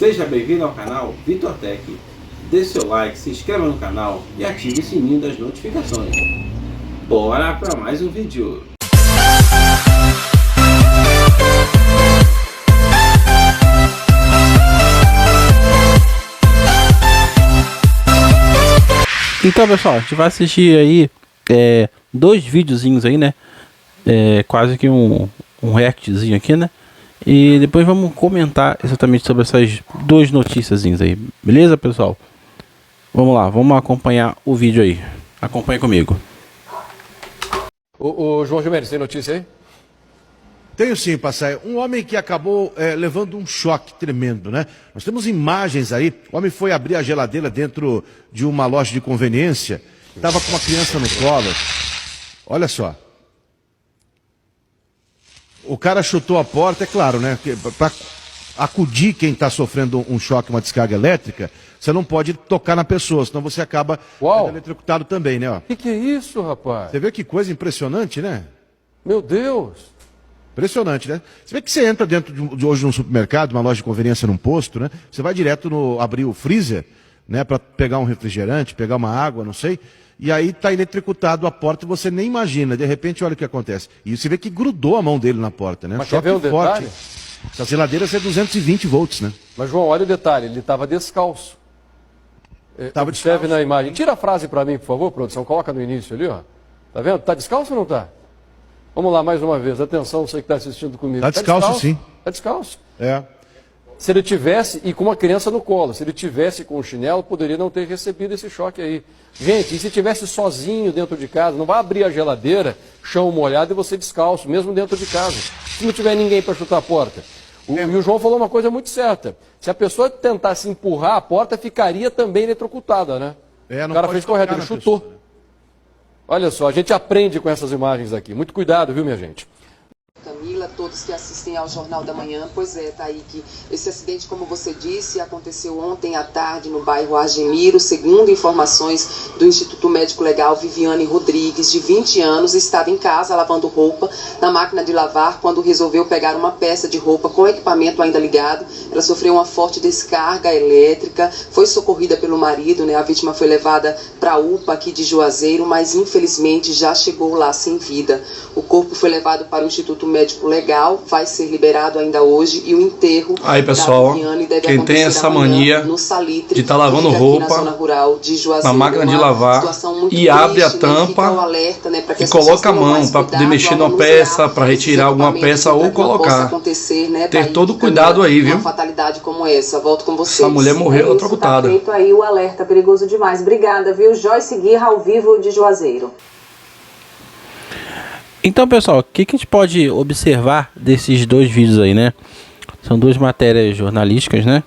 Seja bem-vindo ao canal VitorTech. Dê seu like, se inscreva no canal e ative o sininho das notificações. Bora para mais um vídeo. Então, pessoal, a gente vai assistir aí dois videozinhos aí, né? Quase que um reactzinho aqui, né? E depois vamos comentar exatamente sobre essas duas noticiazinhas aí. Beleza, pessoal? Vamos lá, vamos acompanhar o vídeo aí. Acompanhe comigo. O João Gimenez, tem notícia aí? Tenho sim, Passai. Um homem que acabou levando um choque tremendo, né? Nós temos imagens aí. O homem foi abrir a geladeira dentro de uma loja de conveniência. Estava com uma criança no colo. Olha só. O cara chutou a porta, é claro, né? Para acudir quem está sofrendo um choque, uma descarga elétrica, você não pode tocar na pessoa, senão você acaba eletrocutado também, né? O que é isso, rapaz? Você vê que coisa impressionante, né? Meu Deus! Impressionante, né? Você vê que você entra dentro de hoje num supermercado, uma loja de conveniência num posto, né? Você vai direto abrir o freezer, né? Para pegar um refrigerante, pegar uma água, não sei. E aí está eletrocutado a porta e você nem imagina. De repente, olha o que acontece. E você vê que grudou a mão dele na porta, né? Mas quer ver o detalhe? Essa geladeira é 220 volts, né? Mas, João, olha o detalhe. Ele estava descalço. Observe na imagem. Tira a frase para mim, por favor, produção. Coloca no início ali, ó. Tá vendo? Tá descalço ou não tá? Vamos lá, mais uma vez. Atenção, você que está assistindo comigo. Tá descalço, sim. Tá descalço. É. Se ele tivesse, e com uma criança no colo, se ele tivesse com o chinelo, poderia não ter recebido esse choque aí. Gente, e se tivesse sozinho dentro de casa, não vai abrir a geladeira, chão molhado e você descalço, mesmo dentro de casa. Se não tiver ninguém para chutar a porta. E o João falou uma coisa muito certa. Se a pessoa tentasse empurrar a porta, ficaria também eletrocutada, né? O cara fez correto, ele chutou. Pessoa, né? Olha só, a gente aprende com essas imagens aqui. Muito cuidado, viu, minha gente? Camila, todos que assistem ao Jornal da Manhã, pois é, tá aí que esse acidente, como você disse, aconteceu ontem à tarde no bairro Argemiro. Segundo informações do Instituto Médico Legal, Viviane Rodrigues, de 20 anos, estava em casa lavando roupa na máquina de lavar quando resolveu pegar uma peça de roupa com o equipamento ainda ligado. Ela sofreu uma forte descarga elétrica, foi socorrida pelo marido, né? A vítima foi levada para a UPA aqui de Juazeiro, mas infelizmente já chegou lá sem vida. O corpo foi levado para o Instituto Médico Legal, vai ser liberado ainda hoje, e o enterro aí, pessoal, quem tem essa mania de estar lavando roupa na máquina de lavar e abre a tampa e coloca a mão para poder mexer numa peça, para retirar alguma peça ou colocar. Ter todo cuidado aí, viu? Uma fatalidade como essa. Volto com vocês. Essa mulher morreu eletrocutada. Tá feito aí o alerta, perigoso demais. Obrigada, viu? Joyce Guirra, ao vivo de Juazeiro. Então, pessoal, o que a gente pode observar desses dois vídeos aí, né? São duas matérias jornalísticas, né?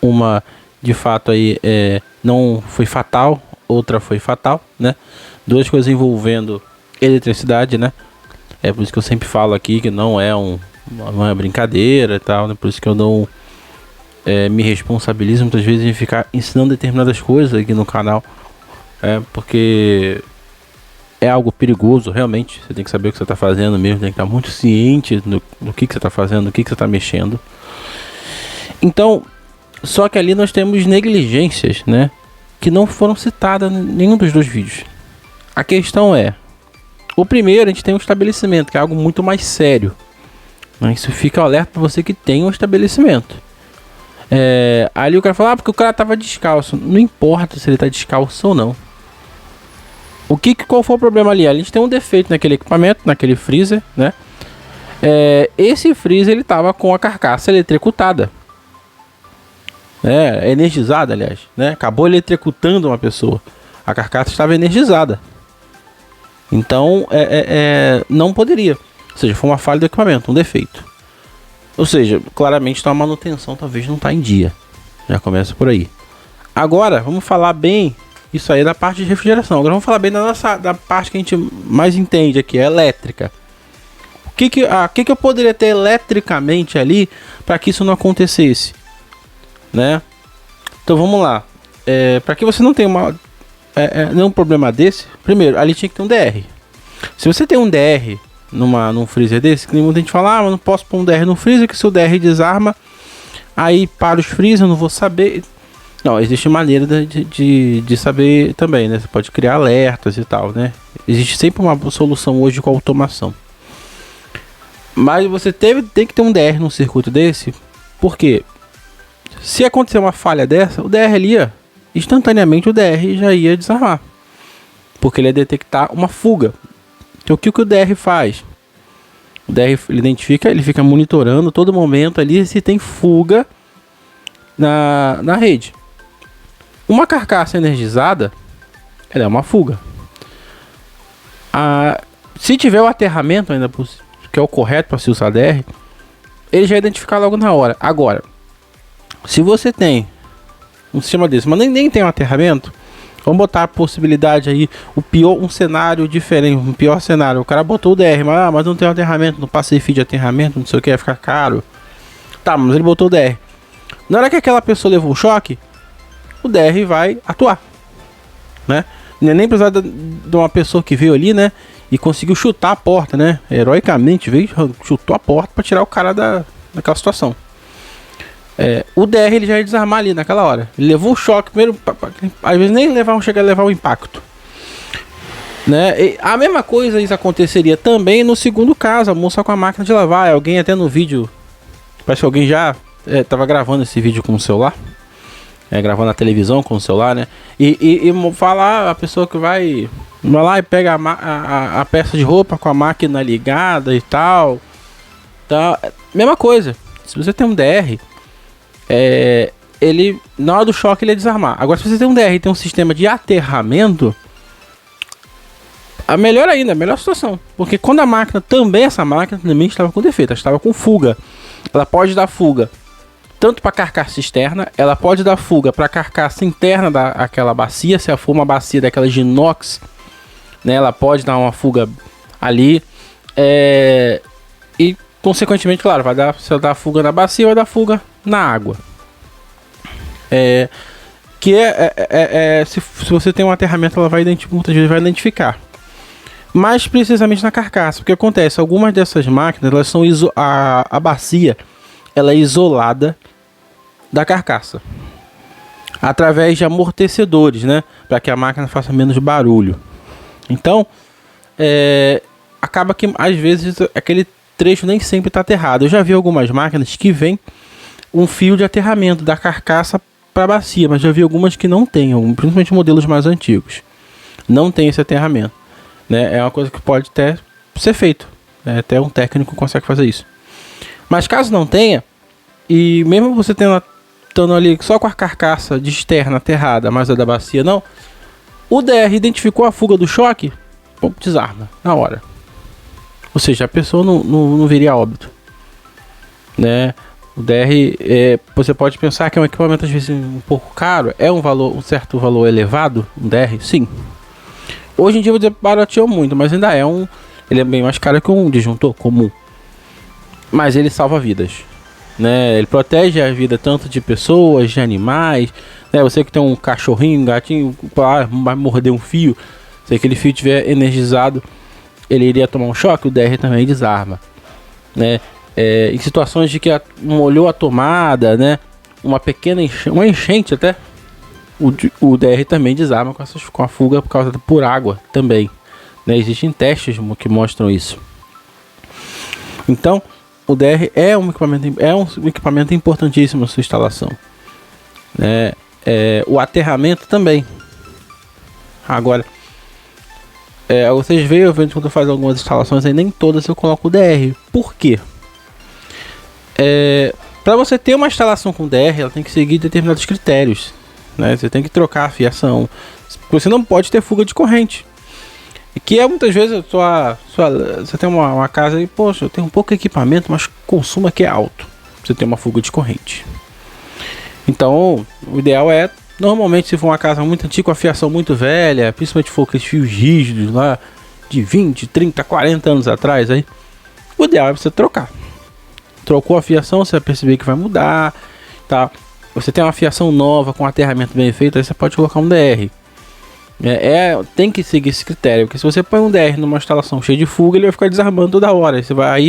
Uma, de fato, aí não foi fatal, outra foi fatal, né? Duas coisas envolvendo eletricidade, né? É por isso que eu sempre falo aqui que não é uma brincadeira e tal, né? Por isso que eu não me responsabilizo muitas vezes em ficar ensinando determinadas coisas aqui no canal. Porque é algo perigoso, realmente. Você tem que saber o que você está fazendo mesmo. Tem que estar muito ciente do que você está fazendo, do que você está mexendo. Então, só que ali nós temos negligências, né? Que não foram citadas em nenhum dos dois vídeos. A questão é: o primeiro, a gente tem um estabelecimento, que é algo muito mais sério, né? Isso fica alerta para você que tem um estabelecimento. Ali o cara fala, porque o cara estava descalço. Não importa se ele está descalço ou não. Qual foi o problema ali? A gente tem um defeito naquele equipamento, naquele freezer, né? Esse freezer, ele tava com a carcaça eletrocutada, energizada, aliás, né? Acabou eletrocutando uma pessoa. A carcaça estava energizada. Então, não poderia. Ou seja, foi uma falha do equipamento, um defeito. Ou seja, claramente a manutenção talvez não está em dia. Já começa por aí. Agora, vamos falar bem. Isso aí é da parte de refrigeração. Agora vamos falar bem da parte que a gente mais entende aqui, a elétrica. O que eu poderia ter eletricamente ali para que isso não acontecesse, né? Então vamos lá. Para que você não tenha nenhum problema desse, primeiro, ali tinha que ter um DR. Se você tem um DR num freezer desse, que muita gente fala, mas não posso pôr um DR no freezer, que se o DR desarma, Aí para os freezer eu não vou saber. Não, existe maneira de saber também, né? Você pode criar alertas e tal, né? Existe sempre uma solução hoje com automação. Mas você tem que ter um DR num circuito desse, porque se acontecer uma falha dessa, o DR ali, instantaneamente o DR já ia desarmar, porque ele ia detectar uma fuga. Então o que o DR faz? O DR ele identifica, ele fica monitorando todo momento ali se tem fuga na rede. Uma carcaça energizada, ela é uma fuga. Se tiver o aterramento ainda, que é o correto para se usar DR, ele já identifica logo na hora. Agora, se você tem um sistema desse, mas nem tem um aterramento, vamos botar a possibilidade aí, um cenário diferente, um pior cenário. O cara botou o DR, mas não tem um aterramento, não passa feed de aterramento, não sei o que, vai ficar caro. Tá, mas ele botou o DR. Na hora que aquela pessoa levou o choque, o DR vai atuar, né? Nem precisar de uma pessoa que veio ali, né? E conseguiu chutar a porta, né? Heroicamente veio, chutou a porta para tirar o cara daquela situação. O DR ele já ia desarmar ali naquela hora. Ele levou o choque primeiro, às vezes nem chega a levar o impacto, né? E a mesma coisa isso aconteceria também no segundo caso, a moça com a máquina de lavar. Alguém até no vídeo, parece que alguém já estava gravando esse vídeo com o celular. Gravando na televisão com o celular, né? E falar a pessoa que vai lá e pega a peça de roupa com a máquina ligada e tal. Tá? Mesma coisa. Se você tem um DR, ele na hora do choque ele ia desarmar. Agora se você tem um DR e tem um sistema de aterramento, a melhor ainda, a melhor situação. Porque quando essa máquina também estava com defeito, ela estava com fuga. Ela pode dar fuga tanto para a carcaça externa, ela pode dar fuga para a carcaça interna daquela bacia, se for uma bacia daquela de inox, né, ela pode dar uma fuga ali, e consequentemente, claro, se ela dar fuga na bacia, vai dar fuga na água. Se você tem um aterramento, ela muitas vezes vai identificar. Mais precisamente na carcaça, porque acontece, algumas dessas máquinas, elas são a bacia, ela é isolada da carcaça através de amortecedores, né, para que a máquina faça menos barulho. Então acaba que às vezes aquele trecho nem sempre está aterrado. Eu já vi algumas máquinas que vem um fio de aterramento da carcaça para a bacia, mas já vi algumas que não tem, principalmente modelos mais antigos, não tem esse aterramento, né? É uma coisa que pode até ser feito, né? Até um técnico consegue fazer isso. Mas caso não tenha, e mesmo você estando ali só com a carcaça de externa aterrada, mas a da bacia não, o DR identificou a fuga do choque, desarma na hora. Ou seja, a pessoa não viria a óbito, né? O DR, você pode pensar que é um equipamento às vezes um pouco caro, um certo valor elevado, um DR, sim. Hoje em dia eu vou dizer barateou muito, mas ainda ele é bem mais caro que um disjuntor comum. Mas ele salva vidas, né? Ele protege a vida tanto de pessoas, de animais, né? Você que tem um cachorrinho, um gatinho, vai morder um fio, se aquele fio estiver energizado, ele iria tomar um choque, o DR também desarma, né? Em situações de que molhou a tomada, né? Uma pequena enchente até, o DR também desarma com a fuga por água também, né? Existem testes que mostram isso. Então o DR é um equipamento importantíssimo na sua instalação, né? O aterramento também. Agora, vocês veem quando eu faço algumas instalações aí, nem todas eu coloco o DR. Por quê? Para você ter uma instalação com DR, ela tem que seguir determinados critérios, né? Você tem que trocar a fiação, você não pode ter fuga de corrente. Que muitas vezes você tem uma casa e, poxa, eu tenho um pouco de equipamento, mas o consumo aqui é alto. Você tem uma fuga de corrente. Então, o ideal normalmente, se for uma casa muito antiga, com a fiação muito velha, principalmente se for aqueles fios rígidos lá, de 20, 30, 40 anos atrás, aí, o ideal é você trocar. Trocou a fiação, você vai perceber que vai mudar, tá? Você tem uma fiação nova, com aterramento bem feito, aí você pode colocar um DR. Tem que seguir esse critério, porque se você põe um DR numa instalação cheia de fuga, ele vai ficar desarmando toda hora. Você vai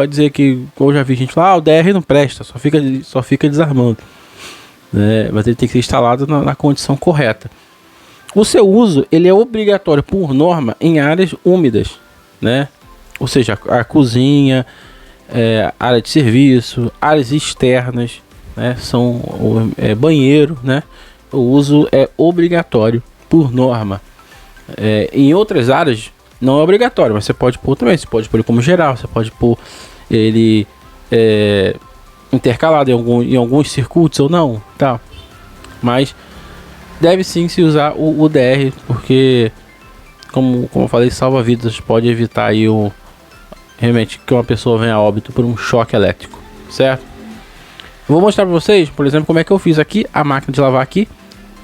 dizer que, como eu já vi gente falar, o DR não presta, só fica desarmando. Mas ele tem que ser instalado na condição correta. O seu uso, ele é obrigatório por norma em áreas úmidas, né? Ou seja, a cozinha, área de serviço, áreas externas, né? Banheiro, né? O uso é obrigatório por norma. Em outras áreas não é obrigatório, mas você pode pôr também. Você pode pôr ele como geral, você pode pôr ele intercalado em alguns circuitos ou não, tá? Mas deve sim se usar o DR, porque como eu falei, salva vidas, pode evitar aí realmente que uma pessoa venha a óbito por um choque elétrico, certo? Eu vou mostrar para vocês, por exemplo, como é que eu fiz aqui. A máquina de lavar aqui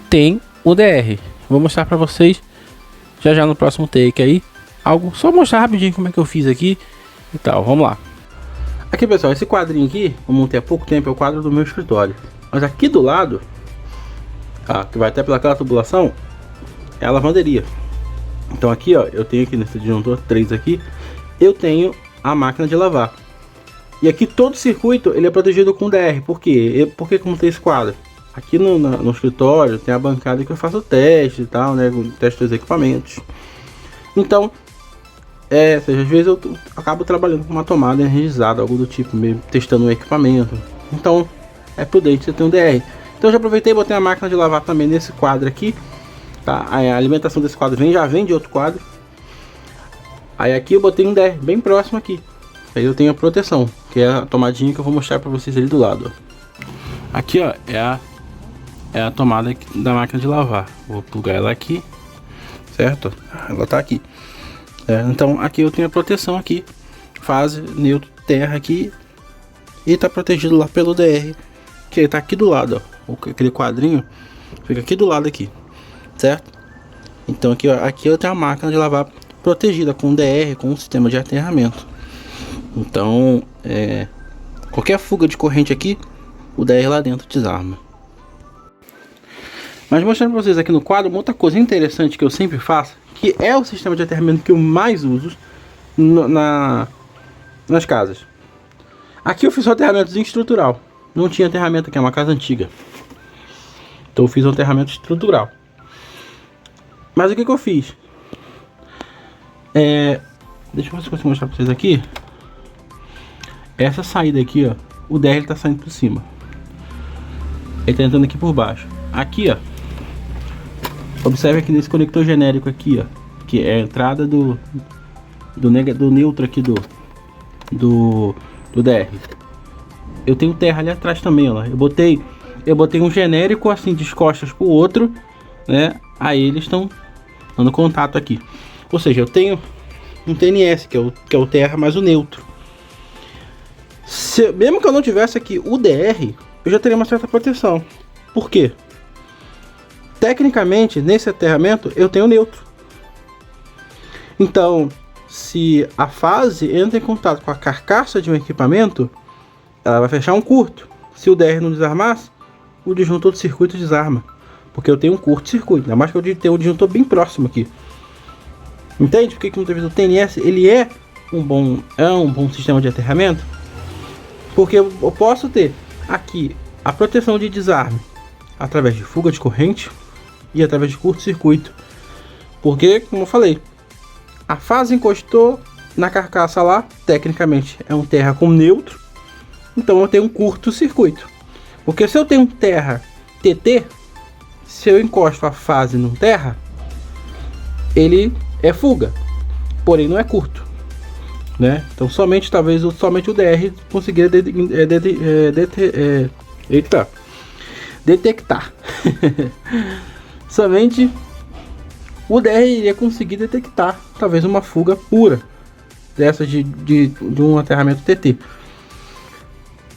tem o DR. Vou mostrar para vocês já no próximo take aí. Só mostrar rapidinho como é que eu fiz aqui e tal. Vamos lá. Aqui, pessoal, esse quadrinho aqui, eu montei há pouco tempo, é o quadro do meu escritório. Mas aqui do lado, que vai até pelaquela tubulação, é a lavanderia. Então aqui, ó, eu tenho aqui nesse disjuntor 3 aqui, eu tenho a máquina de lavar. E aqui todo o circuito ele é protegido com DR. Por quê? Por que como tem esse quadro? Aqui no escritório tem a bancada que eu faço teste e tal, né? O teste dos equipamentos. Então, às vezes eu acabo trabalhando com uma tomada energizada, algo do tipo, mesmo testando o equipamento. Então, é prudente você ter um DR. Então eu já aproveitei e botei a máquina de lavar também nesse quadro aqui. Tá? A alimentação desse quadro já vem de outro quadro. Aí aqui eu botei um DR bem próximo aqui. Aí eu tenho a proteção, que é a tomadinha que eu vou mostrar para vocês ali do lado. Aqui, ó, é a tomada da máquina de lavar. Vou plugar ela aqui, certo? Ela tá aqui. Então aqui eu tenho a proteção aqui, fase, neutro, terra aqui, e tá protegido lá pelo DR, que tá aqui do lado, ó. Aquele quadrinho fica aqui do lado aqui, certo? Então aqui, ó, aqui eu tenho a máquina de lavar protegida com DR, com um sistema de aterramento. Então, qualquer fuga de corrente aqui, o DR lá dentro desarma. Mas mostrando para vocês aqui no quadro, uma outra coisa interessante que eu sempre faço, que é o sistema de aterramento que eu mais uso nas casas. Aqui eu fiz um aterramento estrutural. Não tinha aterramento aqui, é uma casa antiga. Então eu fiz um aterramento estrutural. Mas o que eu fiz? Deixa eu ver se eu consigo mostrar para vocês aqui. Essa saída aqui, ó, o DR tá saindo por cima. Ele tá entrando aqui por baixo. Aqui, ó, observe aqui nesse conector genérico aqui, ó, que é a entrada do neutro aqui do DR. Eu tenho terra ali atrás também, ó. Eu botei um genérico assim de costas pro outro, né? Aí eles estão dando contato aqui. Ou seja, eu tenho um TNS, que é o terra mais o neutro. Mesmo que eu não tivesse aqui o DR, eu já teria uma certa proteção. Por quê? Tecnicamente, nesse aterramento, eu tenho neutro. Então, se a fase entra em contato com a carcaça de um equipamento, ela vai fechar um curto. Se o DR não desarmasse, o disjuntor do circuito desarma. Porque eu tenho um curto-circuito, ainda mais que eu tenho um disjuntor bem próximo aqui. Entende? Porque muitas vezes o TNS ele é um bom sistema de aterramento? Porque eu posso ter aqui a proteção de desarme através de fuga de corrente e através de curto-circuito. Porque, como eu falei, a fase encostou na carcaça lá, tecnicamente é um terra com neutro, então eu tenho um curto-circuito. Porque se eu tenho um terra TT, se eu encosto a fase num terra, ele é fuga, porém não é curto, né? Então somente o DR conseguiria detectar. Somente o DR iria conseguir detectar talvez uma fuga pura dessa de um aterramento TT.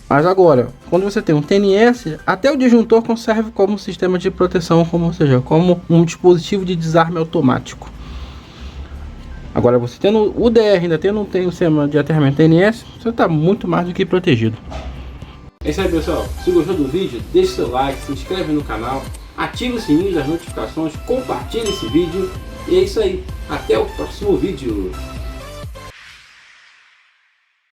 Mas agora, quando você tem um TNS, até o disjuntor serve como sistema de proteção, ou seja, como um dispositivo de desarme automático. Agora, você tendo o DR, ainda tendo um sistema de aterramento TNS, você está muito mais do que protegido. É isso aí, pessoal. Se gostou do vídeo, deixe seu like, se inscreve no canal. ative o sininho das notificações, compartilhe esse vídeo. E é isso aí, até o próximo vídeo.